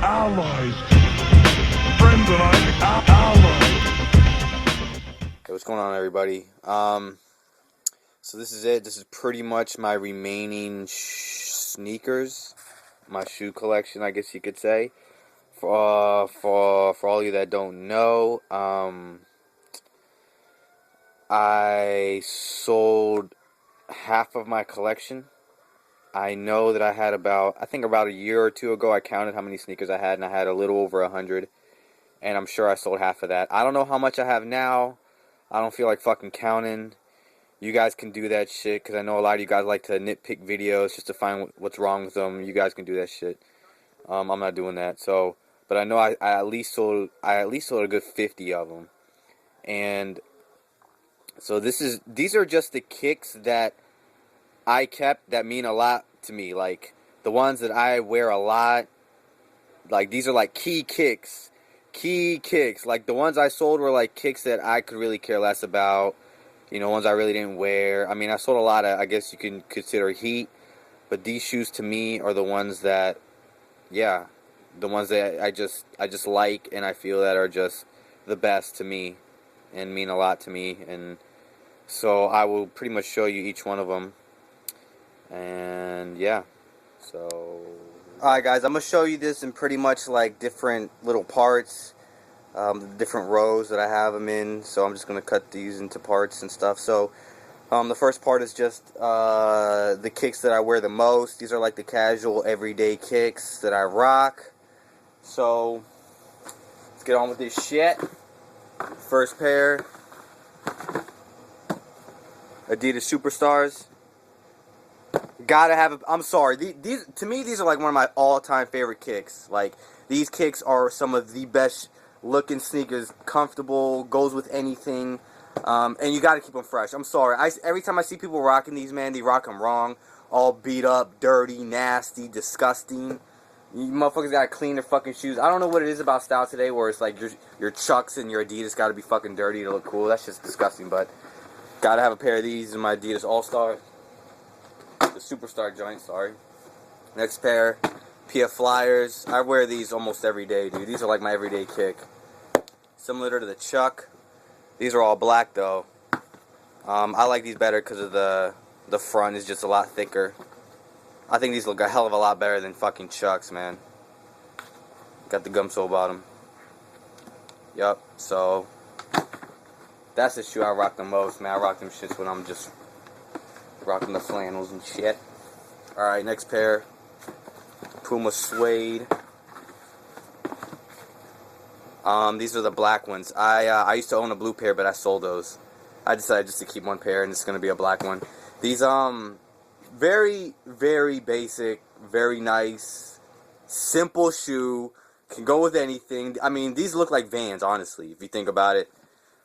allies. Friends and I allies. Hey, what's going on, everybody? So this is it. This is pretty much my remaining sneakers, my shoe collection, I guess you could say. For all you that don't know, I sold half of my collection. I know that I had about a year or two ago, I counted how many sneakers I had, and I had a little over 100. And I'm sure I sold half of that. I don't know how much I have now. I don't feel like fucking counting. You guys can do that shit, because I know a lot of you guys like to nitpick videos just to find what's wrong with them. You guys can do that shit. I'm not doing that. So, but I know I at least sold a good 50 of them. And so these are just the kicks that I kept that mean a lot to me. Like the ones that I wear a lot. Like these are like key kicks. Like the ones I sold were like kicks that I could really care less about. You know, ones I really didn't wear. I mean, I sold a lot of, I guess you can consider heat. But these shoes to me are the ones that, yeah, the ones that I just like, and I feel that are just the best to me and mean a lot to me. And so I will pretty much show you each one of them. And yeah, so alright guys, I'm going to show you this in pretty much like different little parts, different rows that I have them in. So I'm just going to cut these into parts and stuff. So the first part is just the kicks that I wear the most. These are like the casual everyday kicks that I rock. So let's get on with this shit. First pair, Adidas Superstars. Gotta have I'm sorry, these to me, these are like one of my all-time favorite kicks. Like, these kicks are some of the best looking sneakers. Comfortable, goes with anything, and you gotta keep them fresh. I'm sorry, every time I see people rocking these, man, they rock them wrong. All beat up, dirty, nasty, disgusting. You motherfuckers gotta clean their fucking shoes. I don't know what it is about style today where it's like your Chucks and your Adidas gotta be fucking dirty to look cool. That's just disgusting, but gotta have a pair of these in my Adidas All-Stars. The Superstar joint, sorry. Next pair, PF Flyers. I wear these almost every day, dude. These are like my everyday kick. Similar to the Chuck. These are all black, though. I like these better because of the front is just a lot thicker. I think these look a hell of a lot better than fucking Chucks, man. Got the gum sole bottom. Yup, so that's the shoe I rock the most, man. I rock them shits when I'm just rocking the flannels and shit. Alright, next pair. Puma Suede. These are the black ones. I used to own a blue pair, but I sold those. I decided just to keep one pair, and it's gonna be a black one. These very, very basic, very nice, simple shoe. Can go with anything. I mean, these look like Vans, honestly, if you think about it.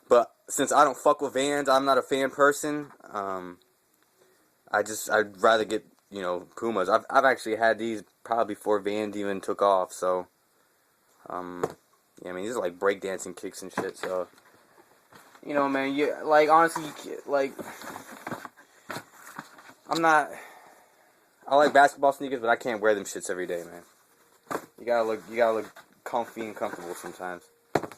But since I don't fuck with Vans, I'm not a fan person. I'd rather get, you know, Pumas. I've actually had these probably before Vans even took off. So, yeah, I mean, these are like breakdancing kicks and shit. So, you know, man, like, honestly, like, I like basketball sneakers, but I can't wear them shits every day, man. You gotta look comfy and comfortable sometimes.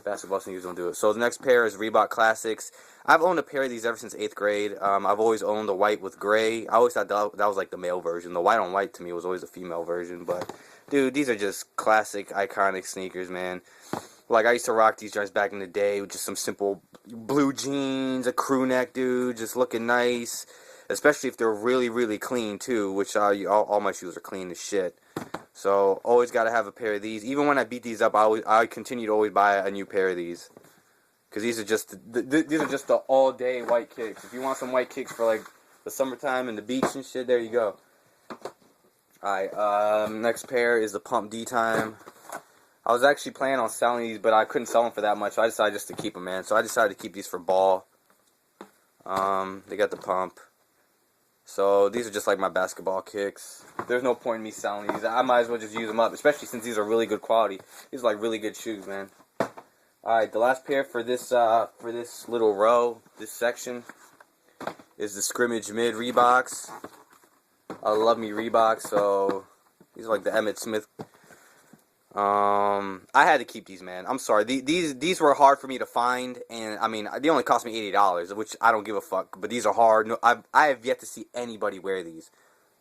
Basketball sneakers don't do it. So the next pair is Reebok Classics. I've owned a pair of these ever since 8th grade. I've always owned the white with gray. I always thought that was like the male version. The white on white to me was always the female version. But, dude, these are just classic, iconic sneakers, man. Like, I used to rock these joints back in the day with just some simple blue jeans, a crew neck, dude, just looking nice. Especially if they're really, really clean, too, which all my shoes are clean as shit. So, always got to have a pair of these. Even when I beat these up, I continue to always buy a new pair of these. Because these are just the all-day white kicks. If you want some white kicks for, like, the summertime and the beach and shit, there you go. Alright, next pair is the Pump D Time. I was actually planning on selling these, but I couldn't sell them for that much, so I decided just to keep them, man. So I decided to keep these for ball. They got the pump. So these are just like my basketball kicks. There's no point in me selling these. I might as well just use them up, especially since these are really good quality. These are like really good shoes, man. Alright, the last pair for this little row, this section, is the Scrimmage Mid Reeboks. I love me Reeboks, so these are like the Emmitt Smith I had to keep these, man. I'm sorry. These were hard for me to find, and I mean, they only cost me $80, which I don't give a fuck. But these are hard. No, I have yet to see anybody wear these.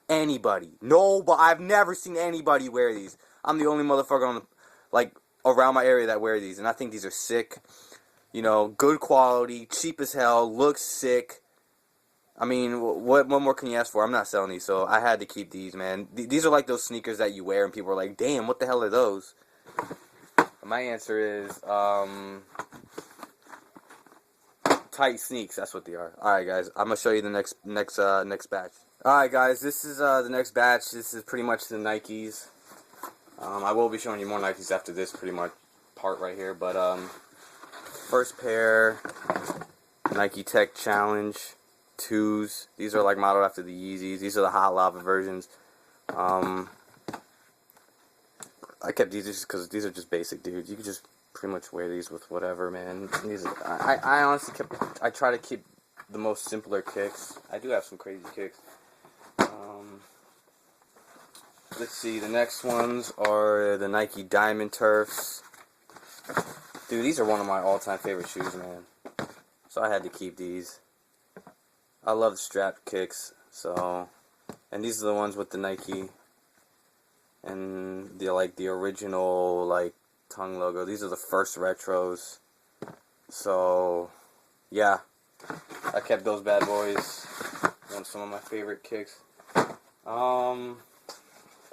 Anybody? No, but I've never seen anybody wear these. I'm the only motherfucker on the, like, around my area that wear these, and I think these are sick. You know, good quality, cheap as hell, looks sick. I mean, what more can you ask for? I'm not selling these, so I had to keep these, man. These are like those sneakers that you wear and people are like, damn, what the hell are those? My answer is, tight sneaks. That's what they are. Alright, guys. I'm going to show you the next batch. Alright, guys. This is the next batch. This is pretty much the Nikes. I will be showing you more Nikes after this pretty much part right here. But, first pair, Nike Tech Challenge 2s. These are like modeled after the Yeezys. These are the Hot Lava versions. I kept these just because these are just basic, dude. You can just pretty much wear these with whatever, man. These are, I honestly I try to keep the most simpler kicks. I do have some crazy kicks. Let's see. The next ones are the Nike Diamond Turfs. Dude, these are one of my all-time favorite shoes, man. So I had to keep these. I love the strap kicks, so, and these are the ones with the Nike and the original like tongue logo. These are the first retros. So yeah, I kept those bad boys. One of some of my favorite kicks.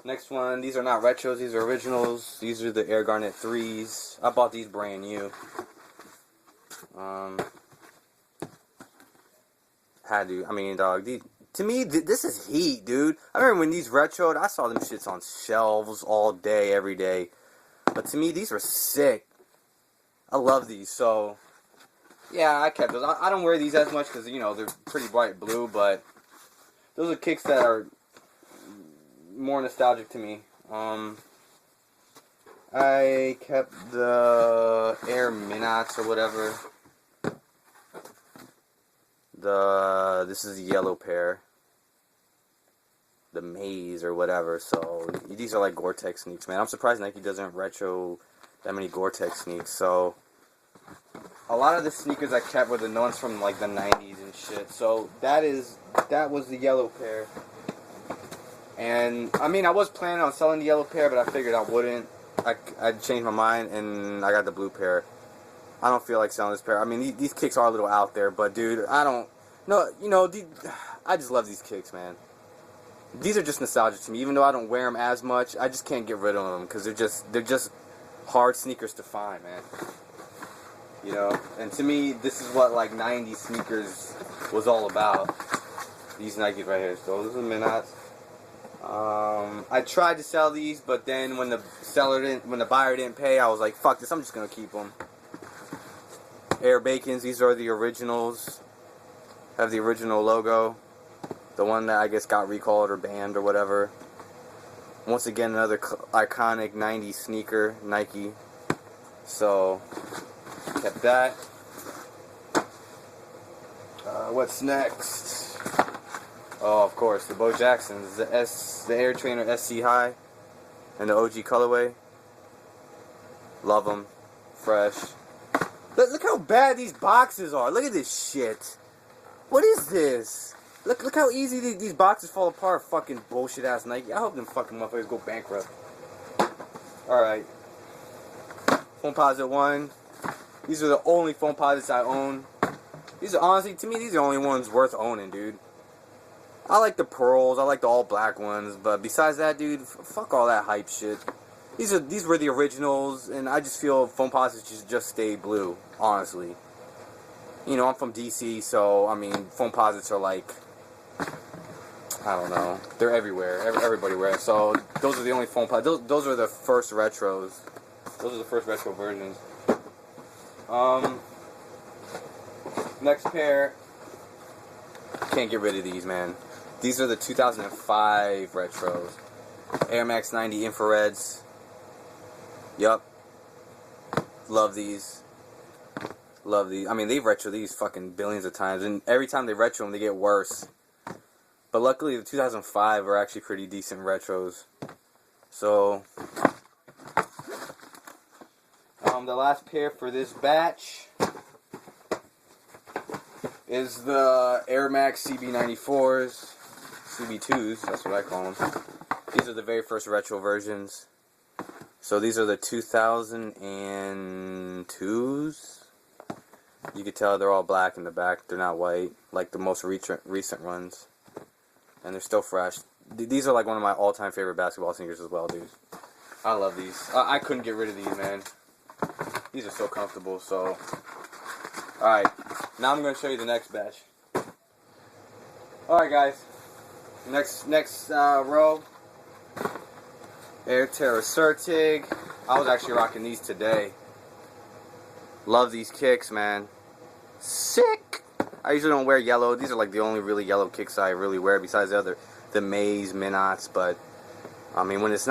Next one, these are not retros, these are originals. These are the Air Garnet 3s. I bought these brand new. Had to. I mean, dog, to me, this is heat, dude. I remember when these retroed, I saw them shits on shelves all day, every day. But to me, these were sick. I love these, so, yeah, I kept those. I don't wear these as much because, you know, they're pretty bright blue, but those are kicks that are more nostalgic to me. I kept the Air Minnots or whatever. This is the yellow pair. The Maze or whatever. So these are like Gore-Tex sneaks, man. I'm surprised Nike doesn't retro that many Gore-Tex sneaks. So a lot of the sneakers I kept were the ones from like the 90s and shit. So that was the yellow pair. And I mean, I was planning on selling the yellow pair, but I figured I wouldn't. I'd changed my mind and I got the blue pair. I don't feel like selling this pair. I mean, these kicks are a little out there, but dude, I don't. No, you know, I just love these kicks, man. These are just nostalgic to me. Even though I don't wear them as much, I just can't get rid of them because they're just hard sneakers to find, man. You know, and to me, this is what like 90s sneakers was all about. These Nikes right here. So those are the Minnots. I tried to sell these, but then when the buyer didn't pay, I was like, fuck this, I'm just gonna keep them. Air Bacons, these are the originals. Have the original logo. The one that I guess got recalled or banned or whatever. Once again, another iconic 90s sneaker, Nike. So, kept that. What's next? Oh, of course, the Bo Jacksons, the Air Trainer SC High, and the OG colorway. Love them, fresh. Look how bad these boxes are. Look at this shit. What is this? Look how easy these boxes fall apart. Fucking bullshit ass Nike. I hope them fucking motherfuckers go bankrupt. All right. Foam Posit 1. These are the only foam posits I own. These are honestly, to me, these are the only ones worth owning, dude. I like the pearls, I like the all black ones, but besides that, dude, fuck all that hype shit. These were the originals, and I just feel foam posits should just stay blue, honestly. You know, I'm from DC, so I mean, foam posits are like, I don't know, they're everywhere. Everybody wears it. So those are the only foam posits. Those are the first retros. Those are the first retro versions. Next pair. Can't get rid of these, man. These are the 2005 retros. Air Max 90 infrareds. Yup. Love these. Love these. I mean, they've retro these fucking billions of times, and every time they retro them, they get worse. But luckily, the 2005 are actually pretty decent retros. So, The last pair for this batch is the Air Max CB94s, CB2s, that's what I call them. These are the very first retro versions. So these are the 2002s. You can tell they're all black in the back. They're not white like the most recent ones. And they're still fresh. These are like one of my all-time favorite basketball sneakers as well, dude. I love these. I couldn't get rid of these, man. These are so comfortable, so... Alright, now I'm going to show you the next batch. Alright, guys. Next row. Air Terra Certig. I was actually rocking these today. Love these kicks, man. Sick! I usually don't wear yellow. These are like the only really yellow kicks I really wear besides the Mays, Minots, but I mean when it's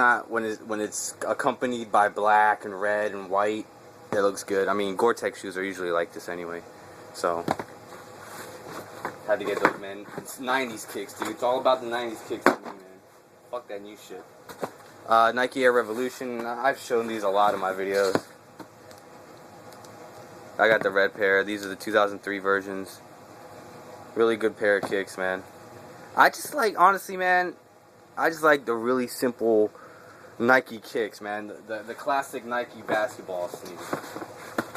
accompanied by black and red and white, it looks good. I mean Gore-Tex shoes are usually like this anyway. So had to get those, man. It's 90s kicks, dude. It's all about the 90s kicks for me, man. Fuck that new shit. Nike Air Revolution. I've shown these a lot in my videos. I got the red pair. These are the 2003 versions. Really good pair of kicks, man. I just like, honestly, man, I just like the really simple Nike kicks, man. The classic Nike basketball sneakers.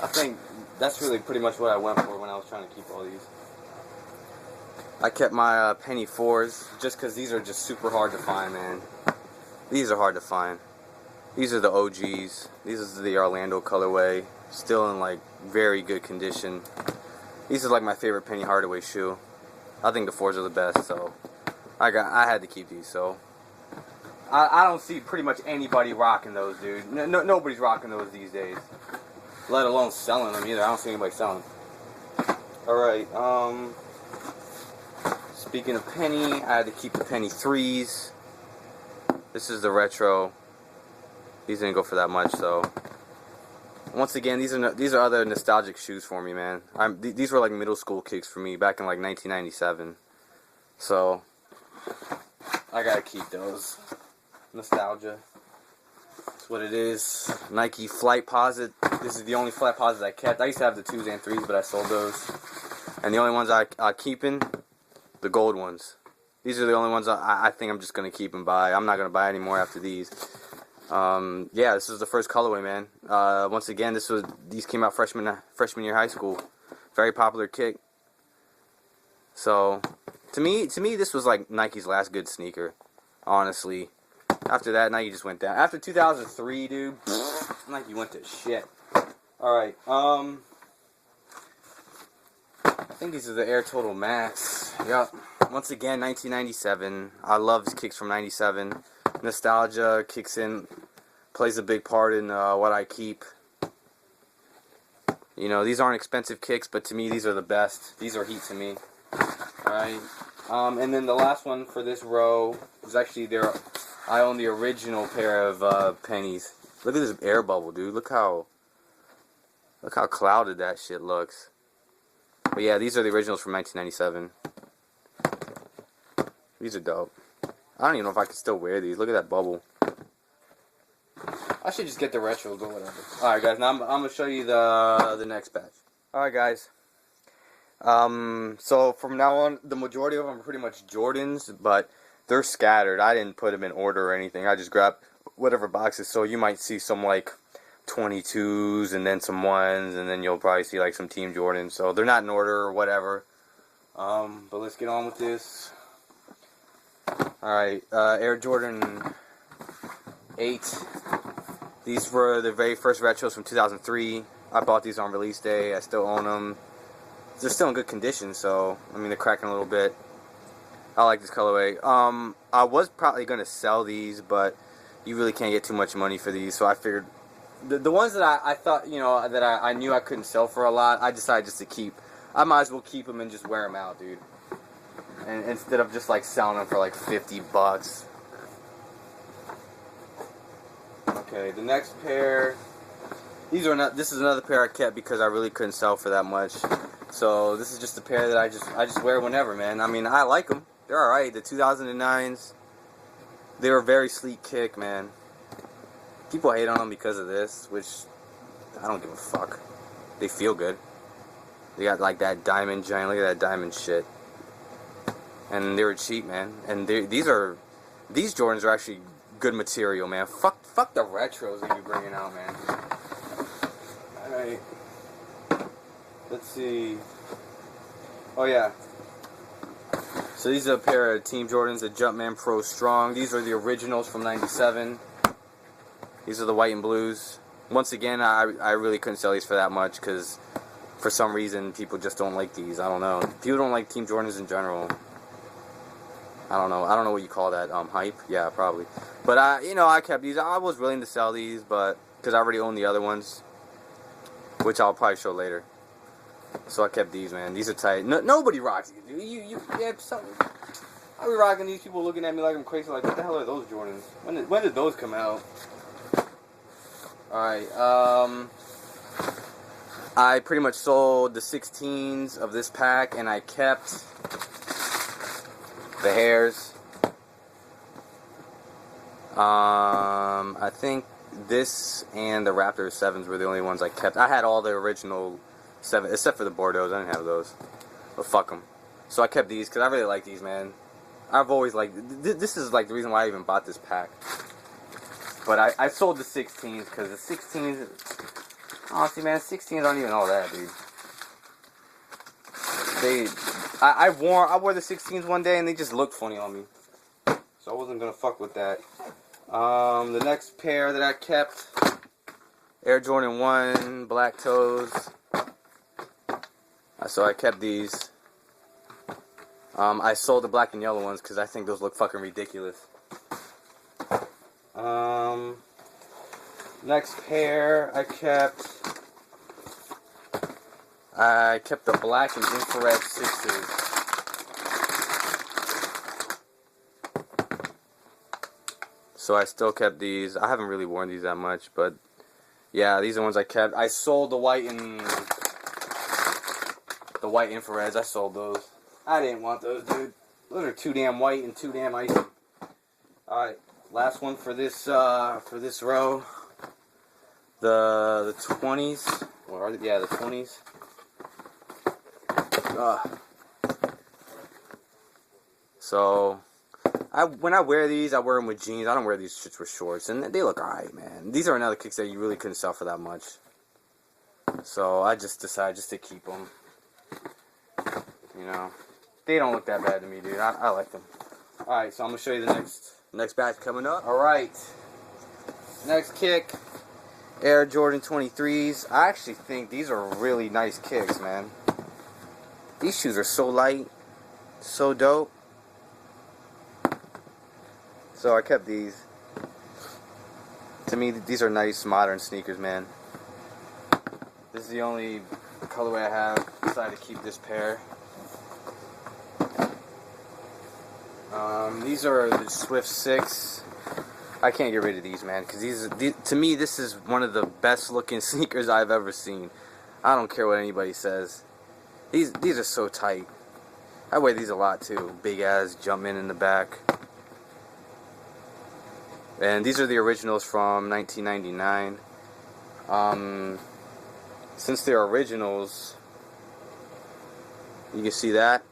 I think that's really pretty much what I went for when I was trying to keep all these. I kept my penny 4s just because these are just super hard to find, man. These are hard to find. These are the OGs. These is the Orlando colorway. Still in like very good condition. These are like my favorite Penny Hardaway shoe. I think the 4s are the best, so I had to keep these. So I don't see pretty much anybody rocking those, dude. Nobody's rocking those these days. Let alone selling them either. I don't see anybody selling. All right. Speaking of Penny, I had to keep the Penny 3s. This is the retro. These didn't go for that much, so. Once again, these are other nostalgic shoes for me, man. These were like middle school kicks for me back in like 1997. So I gotta keep those. Nostalgia. That's what it is. Nike Flight Posit. This is the only Flight Posit I kept. I used to have the 2s and 3s, but I sold those. And the only ones I keeping, the gold ones. These are the only ones I think I'm just gonna keep and buy. I'm not gonna buy any more after these. Yeah, this is the first colorway, man. Once again, these came out freshman year high school. Very popular kick. So, to me, this was like Nike's last good sneaker. Honestly, after that, Nike just went down. After 2003, dude, Nike went to shit. All right, I think these are the Air Total Max. Yep. Once again, 1997. I love these kicks from 97. Nostalgia kicks in, plays a big part in what I keep. You know, these aren't expensive kicks, but to me, these are the best. These are heat to me. Alright. And then the last one for this row is actually I own the original pair of pennies. Look at this air bubble, dude. Look how clouded that shit looks. But yeah, these are the originals from 1997. These are dope. I don't even know if I can still wear these. Look at that bubble. I should just get the retros or whatever. Alright guys, now I'm going to show you the next batch. Alright guys. So from now on, the majority of them are pretty much Jordans, but they're scattered. I didn't put them in order or anything. I just grabbed whatever boxes. So you might see some like 22s and then some 1s, and then you'll probably see like some Team Jordans. So they're not in order or whatever. But let's get on with this. Alright, Air Jordan 8. These were the very first retros from 2003. I bought these on release day. I still own them. They're still in good condition, so, I mean, they're cracking a little bit. I like this colorway. I was probably going to sell these, but you really can't get too much money for these, so I figured the ones that I thought, you know, that I knew I couldn't sell for a lot, I decided just to keep. I might as well keep them and just wear them out, dude. And instead of just like selling them for like 50 bucks. Okay, the next pair. This is another pair I kept because I really couldn't sell for that much. So this is just a pair that I just wear whenever, man. I mean, I like them. They're all right. The 2009s. They were very sleek kick, man. People hate on them because of this, which I don't give a fuck. They feel good. They got like that diamond giant. Look at that diamond shit. And they were cheap, man. And these Jordans are actually good material, man. Fuck the retros that you're bringing out, man. All right. Let's see. Oh yeah. So these are a pair of Team Jordans, the Jumpman Pro Strong. These are the originals from '97. These are the white and blues. Once again, I really couldn't sell these for that much because for some reason people just don't like these. I don't know. People don't like Team Jordans in general. I don't know. I don't know what you call that. Hype? Yeah, probably. But I kept these. I was willing to sell these, but because I already own the other ones, which I'll probably show later. So I kept these, man. These are tight. Nobody rocks these, dude. I'll be rocking these. People looking at me like I'm crazy. Like, what the hell are those Jordans? When did those come out? All right. I pretty much sold the 16s of this pack, and I kept the hairs. I think this and the Raptor 7s were the only ones I kept. I had all the original 7, except for the Bordeaux. I didn't have those. But fuck them. So I kept these because I really like these, man. I've always liked... This is like the reason why I even bought this pack. But I sold the 16s because the 16s... Honestly, man, 16s aren't even all that, dude. I wore the 16s one day and they just looked funny on me. So I wasn't gonna fuck with that. The next pair that I kept, Air Jordan 1 black toes. So I kept these. I sold the black and yellow ones because I think those look fucking ridiculous. Next pair I kept the black and infrared 6s. So I still kept these. I haven't really worn these that much, but yeah, these are the ones I kept. I sold the white infrareds. I sold those. I didn't want those, dude. Those are too damn white and too damn icy. All right, last one for this row. The 20s. What are they? Yeah, the 20s. So when I wear these, I wear them with jeans. I don't wear these shits with shorts, and they look alright, man. These are another kicks that you really couldn't sell for that much. So I just decided just to keep them. You know, they don't look that bad to me, dude. I like them. All right, so I'm gonna show you the next batch coming up. All right, next kick, Air Jordan 23s. I actually think these are really nice kicks, man. These shoes are so light, so dope. So I kept these. To me, these are nice modern sneakers, man. This is the only colorway I have. Decided to keep this pair. These are the Swift 6. I can't get rid of these, man, because to me, this is one of the best looking sneakers I've ever seen. I don't care what anybody says. These are so tight. I wear these a lot too. Big ass Jumpman in the back. And these are the originals from 1999. Since they're originals, you can see that.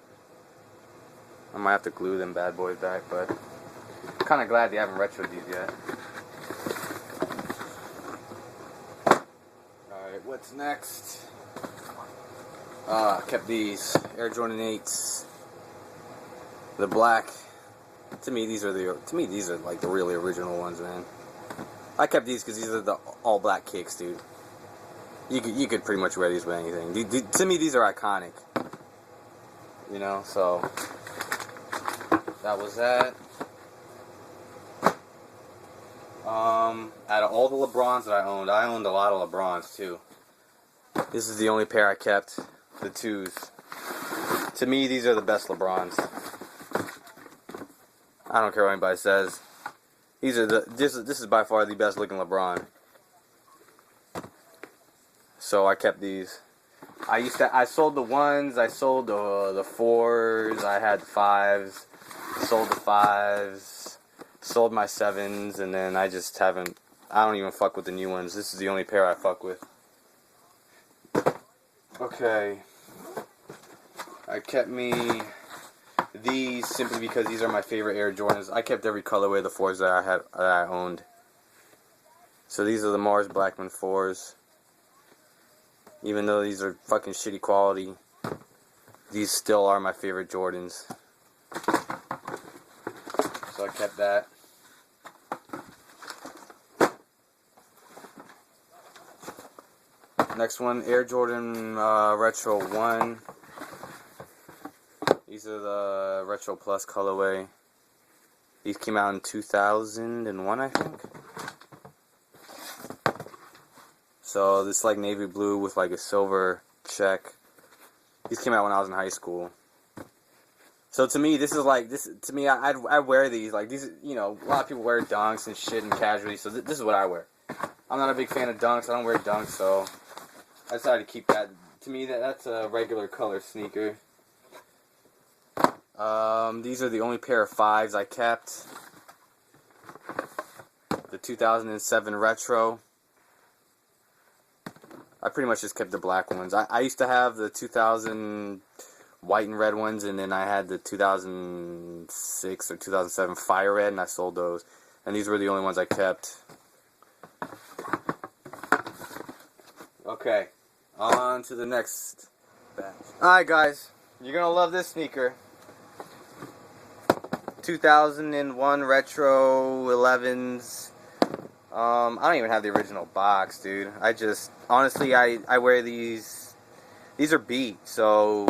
I might have to glue them bad boys back, but I'm kind of glad they haven't retroed these yet. Alright, what's next? I kept these Air Jordan 8s. The black. To me, these are like the really original ones, man. I kept these because these are the all black kicks, dude. You could pretty much wear these with anything. To me, these are iconic. You know, so that was that. Out of all the LeBrons that I owned a lot of LeBrons too. This is the only pair I kept, the 2s. To me, these are the best LeBrons. I don't care what anybody says. This is by far the best looking LeBron. So I kept these. I sold the 1s, I sold the 4s, I had 5s, sold the 5s, sold my 7s, and then I don't even fuck with the new ones. This is the only pair I fuck with. Okay. I kept me these simply because these are my favorite Air Jordans. I kept every colorway of the 4s that I owned. So these are the Mars Blackman 4s. Even though these are fucking shitty quality, these still are my favorite Jordans. So I kept that. Next one, Air Jordan Retro 1. These are the Retro Plus colorway. These came out in 2001, I think. So this is like navy blue with like a silver check. These came out when I was in high school. So to me, this is like this. To me, I wear these like these. You know, a lot of people wear dunks and shit and casually. So this is what I wear. I'm not a big fan of dunks. I don't wear dunks, so I decided to keep that. To me, that's a regular color sneaker. These are the only pair of 5s I kept. The 2007 Retro. I pretty much just kept the black ones. I used to have the 2000 white and red ones, and then I had the 2006 or 2007 Fire Red, and I sold those. And these were the only ones I kept. Okay, on to the next batch. Alright guys, you're gonna love this sneaker. 2001 Retro 11s. I don't even have the original box, dude. I just, honestly, I wear these. These are beat, so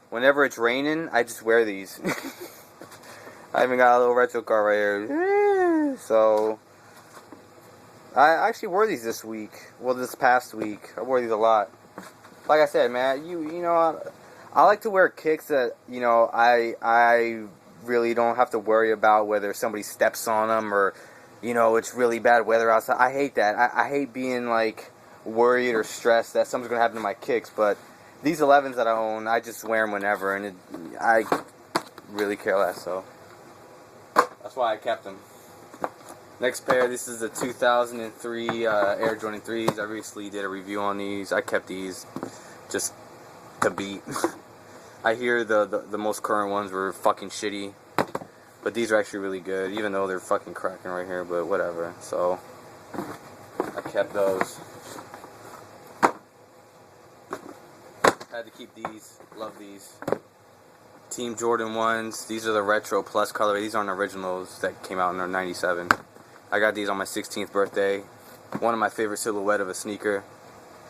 whenever it's raining, I just wear these. I even got a little retro car right here. So, I actually wore these this week. Well, this past week. I wore these a lot. Like I said, man, you know, I like to wear kicks that, you know, I really don't have to worry about whether somebody steps on them or, you know, it's really bad weather outside. I hate that. I hate being, like, worried or stressed that something's going to happen to my kicks. But these 11s that I own, I just wear them whenever, and I really care less, so that's why I kept them. Next pair, this is the 2003 Air Jordan 3s. I recently did a review on these. I kept these just to beat. I hear the most current ones were fucking shitty. But these are actually really good, even though they're fucking cracking right here, but whatever. So, I kept those. Had to keep these. Love these. Team Jordan 1s. These are the Retro Plus colorway. These aren't originals that came out in '97. I got these on my 16th birthday. One of my favorite silhouette of a sneaker.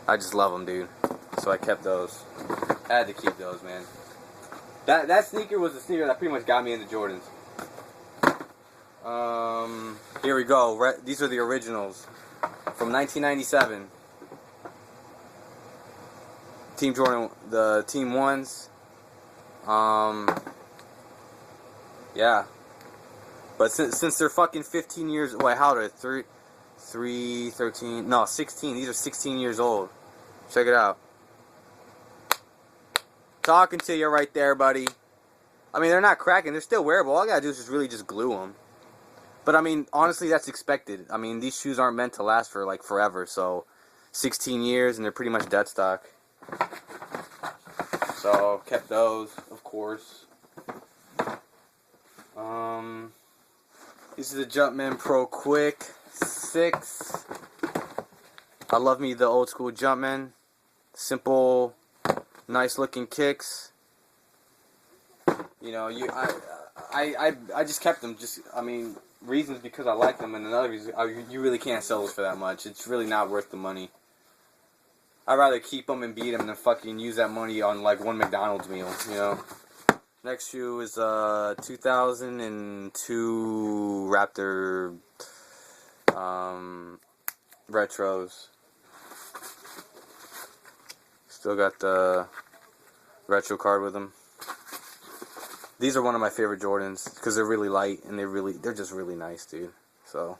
I just love them, dude. So I kept those. Had to keep those, man. That sneaker was the sneaker that pretty much got me into Jordans. Here we go. These are the originals from 1997. Team Jordan, the Team 1s. Yeah. But since they're fucking 15 years, wait, how old are they? 13, no, 16. These are 16 years old. Check it out. Talking to you right there, buddy. I mean, they're not cracking. They're still wearable. All I gotta do is just really just glue them. But, I mean, honestly, that's expected. I mean, these shoes aren't meant to last for, like, forever. So, 16 years, and they're pretty much dead stock. So, kept those, of course. This is the Jumpman Pro Quick 6. I love me the old school Jumpman. Simple, nice looking kicks. You know, I just kept them. I mean, reasons because I like them, and another reason you really can't sell those for that much. It's really not worth the money. I'd rather keep them and beat them than fucking use that money on like one McDonald's meal, you know. Next shoe is 2002 Raptor retros. Still got the retro card with them. These are one of my favorite Jordans because they're really light and they're just really nice, dude. So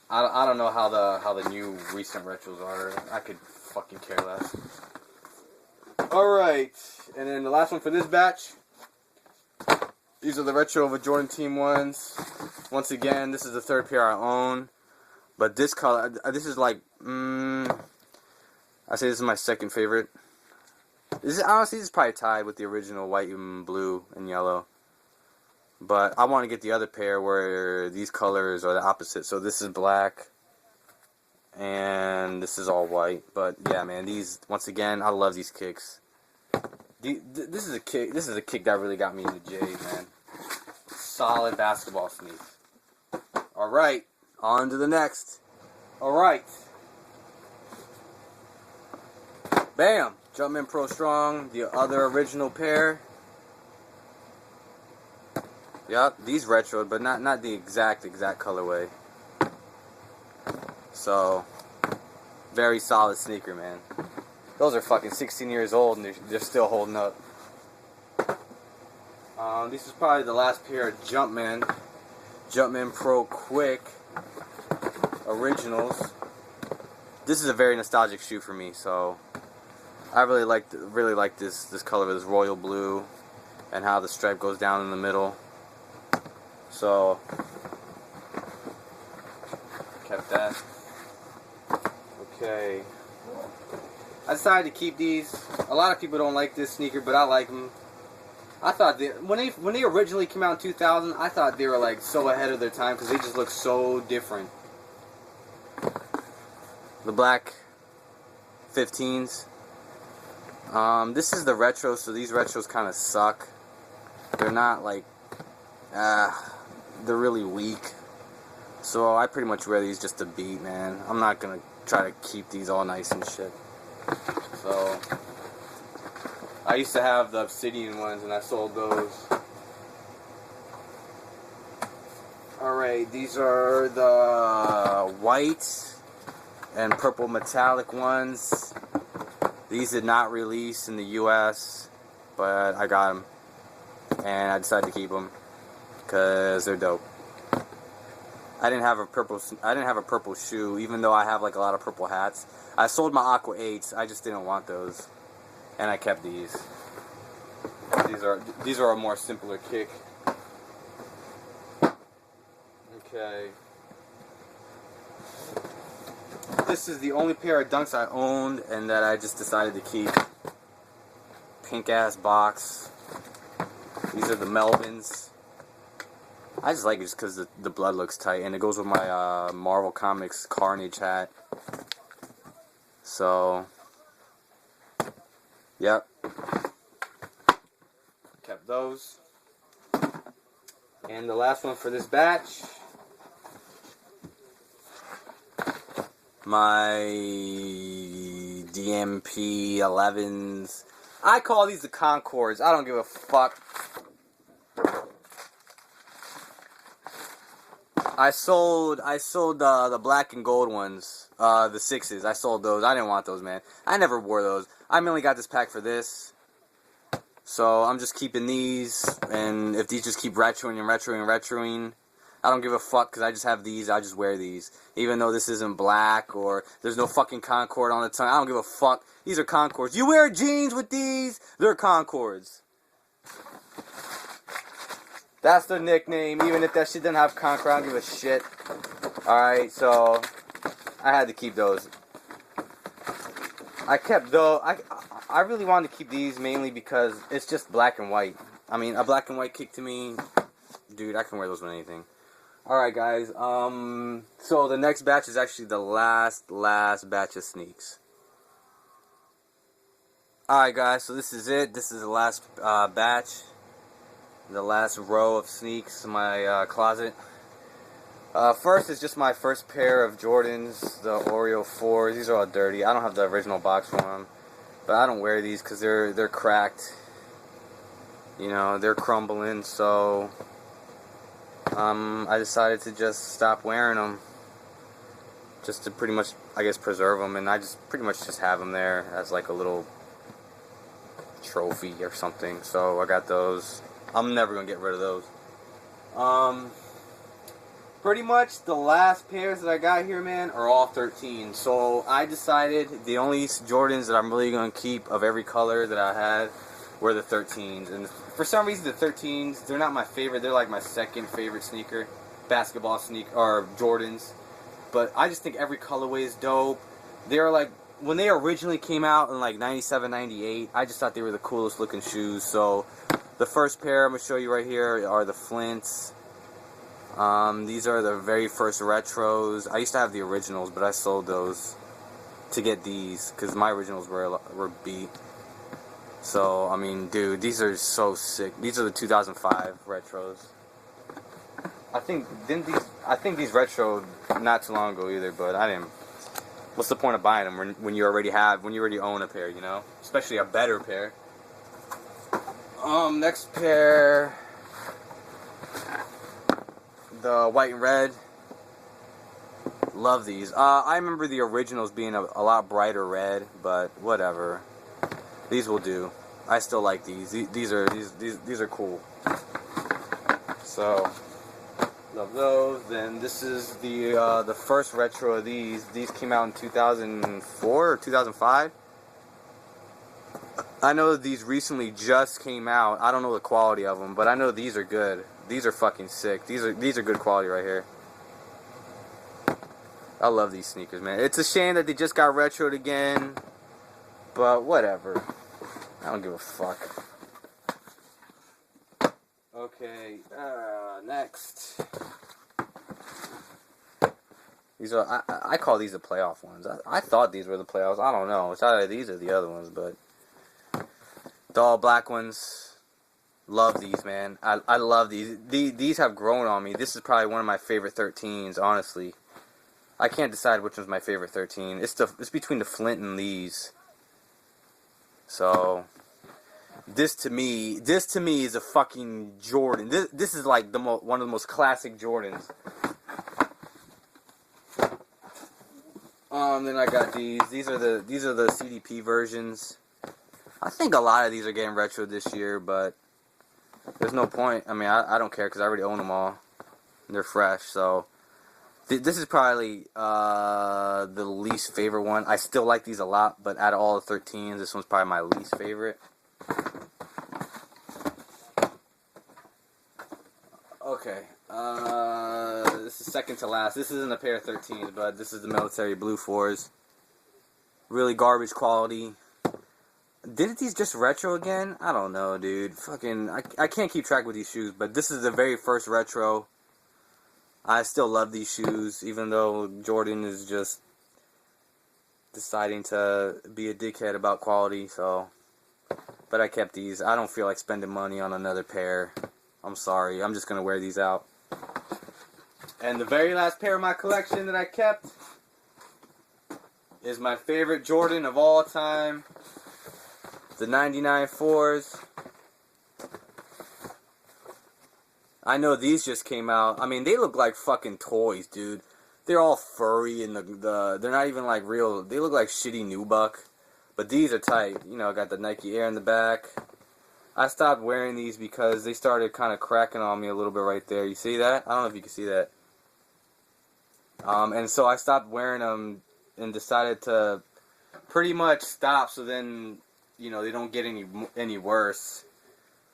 I don't know how the new recent retros are. I could fucking care less. All right, and then the last one for this batch. These are the retro of a Jordan Team 1s. Once again, this is the 3rd pair I own, but this color, this is like I say this is my second favorite. Honestly, this is probably tied with the original white and blue and yellow. But I want to get the other pair where these colors are the opposite. So this is black, and this is all white. But yeah, man, these, once again, I love these kicks. This is a kick. This is a kick that really got me into J's, man. Solid basketball sneaks. All right, on to the next. All right. Bam! Jumpman Pro Strong, the other original pair. Yup, these retroed, but not the exact colorway. So, very solid sneaker, man. Those are fucking 16 years old and they're still holding up. This is probably the last pair of Jumpman Pro Quick Originals. This is a very nostalgic shoe for me, so I really like this color, this royal blue, and how the stripe goes down in the middle. So kept that. Okay. I decided to keep these. A lot of people don't like this sneaker, but I like them. I thought when they originally came out in 2000, I thought they were like so ahead of their time because they just look so different. The black 15s. This is the retro, so these retros kind of suck. They're not like, they're really weak. So I pretty much wear these just to beat, man. I'm not gonna try to keep these all nice and shit. So I used to have the obsidian ones and I sold those. Alright, these are the white and purple metallic ones. These did not release in the US, but I got them and I decided to keep them because they're dope. I didn't have a purple shoe, even though I have like a lot of purple hats. I sold my Aqua 8s. I just didn't want those, and I kept these. These are a more simpler kick. Okay. This is the only pair of Dunks I owned and that I just decided to keep. Pink ass box. These are the Melvins. I just like it just because the blood looks tight, and it goes with my Marvel Comics Carnage hat. So, yep. Kept those. And the last one for this batch, my DMP 11s. I call these the Concords. I don't give a fuck. I sold the black and gold ones, the 6s. I sold those. I didn't want those, man. I never wore those. I mainly got this pack for this. So I'm just keeping these, and if these just keep retroing and retroing and retroing, I don't give a fuck because I just have these. I just wear these. Even though this isn't black or there's no fucking Concord on the tongue, I don't give a fuck. These are Concords. You wear jeans with these, they're Concords. That's their nickname. Even if that shit doesn't have Concord, I don't give a shit. Alright, so I had to keep those. I kept those. I really wanted to keep these mainly because it's just black and white. I mean, a black and white kick to me, dude, I can wear those with anything. Alright, guys. So the next batch is actually the last batch of sneaks. Alright, guys, so this is it. This is the last batch. The last row of sneaks in my closet. First is just my first pair of Jordans, the Oreo 4s. These are all dirty. I don't have the original box for them, but I don't wear these because they're cracked. You know, they're crumbling. So I decided to just stop wearing them, just to pretty much, I guess, preserve them, and I just pretty much just have them there as like a little trophy or something. So I got those. I'm never gonna get rid of those. Pretty much the last pairs that I got here, man, are all 13. So I decided the only Jordans that I'm really gonna keep of every color that I had were the 13s. And for some reason, the 13s, they're not my favorite. They're like my second favorite sneaker, basketball sneaker or Jordans. But I just think every colorway is dope. They're like when they originally came out in like 97, 98, I just thought they were the coolest looking shoes. So the first pair I'm going to show you right here are the Flints. These are the very first retros. I used to have the originals, but I sold those to get these because my originals were beat. So, I mean, dude, these are so sick. These are the 2005 retros. I think these retro not too long ago either, but I didn't. What's the point of buying them when you already own a pair, you know? Especially a better pair. Next pair, the white and red. Love these. I remember the originals being a lot brighter red, but whatever. These will do. I still like these. These are cool. So love those. Then this is the first retro of these. These came out in 2004 or 2005. I know these recently just came out. I don't know the quality of them, but I know these are good. These are fucking sick. These are good quality right here. I love these sneakers, man. It's a shame that they just got retroed again, but whatever. I don't give a fuck. Okay, next. These are I call these the playoff ones. I thought these were the playoffs. I don't know. It's either these or the other ones, but the all black ones. Love these, man. I love these. These have grown on me. This is probably one of my favorite 13s, honestly. I can't decide which one's my favorite 13. It's between the Flint and these. So this to me is a fucking Jordan. This is like one of the most classic Jordans. Then I got these. These are the CDP versions. I think a lot of these are getting retro this year, but there's no point. I mean, I don't care because I already own them all. They're fresh, so this is probably the least favorite one. I still like these a lot, but out of all the 13s, this one's probably my least favorite. Okay, this is second to last. This isn't a pair of 13s, but this is the military blue 4s. Really garbage quality. Did these just retro again? I don't know, dude. Fucking, I can't keep track with these shoes, but this is the very first retro. I still love these shoes, even though Jordan is just deciding to be a dickhead about quality, so. But I kept these. I don't feel like spending money on another pair. I'm sorry. I'm just going to wear these out. And the very last pair of my collection that I kept is my favorite Jordan of all time. The 99 4s. I know these just came out. I mean, they look like fucking toys, dude. They're all furry and they're not even like real. They look like shitty nubuck. But these are tight. You know, got the Nike Air in the back. I stopped wearing these because they started kind of cracking on me a little bit right there. You see that? I don't know if you can see that. And so I stopped wearing them and decided to pretty much stop so then, you know, they don't get any worse.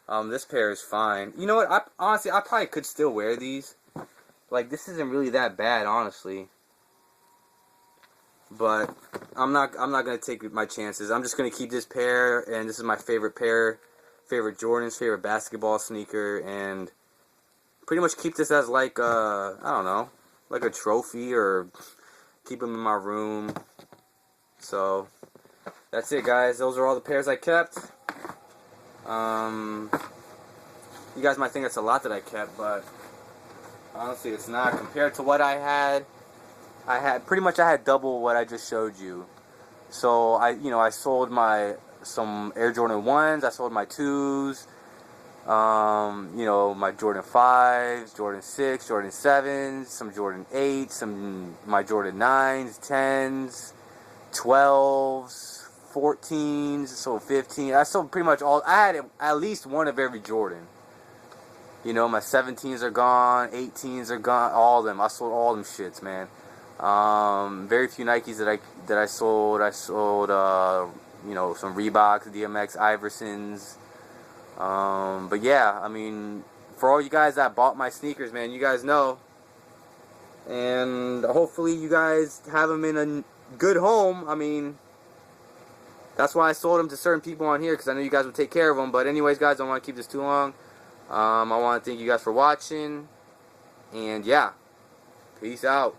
This pair is fine. You know what? Honestly, I probably could still wear these. Like, this isn't really that bad, honestly. But I'm not gonna take my chances. I'm just gonna keep this pair, and this is my favorite pair, favorite Jordans, favorite basketball sneaker, and pretty much keep this as like I don't know, like a trophy, or keep them in my room. So that's it, guys. Those are all the pairs I kept. You guys might think that's a lot that I kept, but honestly, it's not compared to what I had. I had double what I just showed you. So I sold some Air Jordan 1s, I sold my 2s, my Jordan 5s, Jordan 6, Jordan 7s, some Jordan 8s, my Jordan 9s, 10s, 12s, 14s, so 15. I sold pretty much all. I had at least one of every Jordan. You know, my 17s are gone, 18s are gone, all of them. I sold all them shits, man. Very few Nikes that I sold. I sold, some Reeboks, DMX, Iversons. But yeah, I mean, for all you guys that bought my sneakers, man, you guys know. And hopefully you guys have them in a good home. I mean, That's why I sold them to certain people on here, because I know you guys would take care of them. But anyways, guys, I don't want to keep this too long. I want to thank you guys for watching. And yeah, peace out.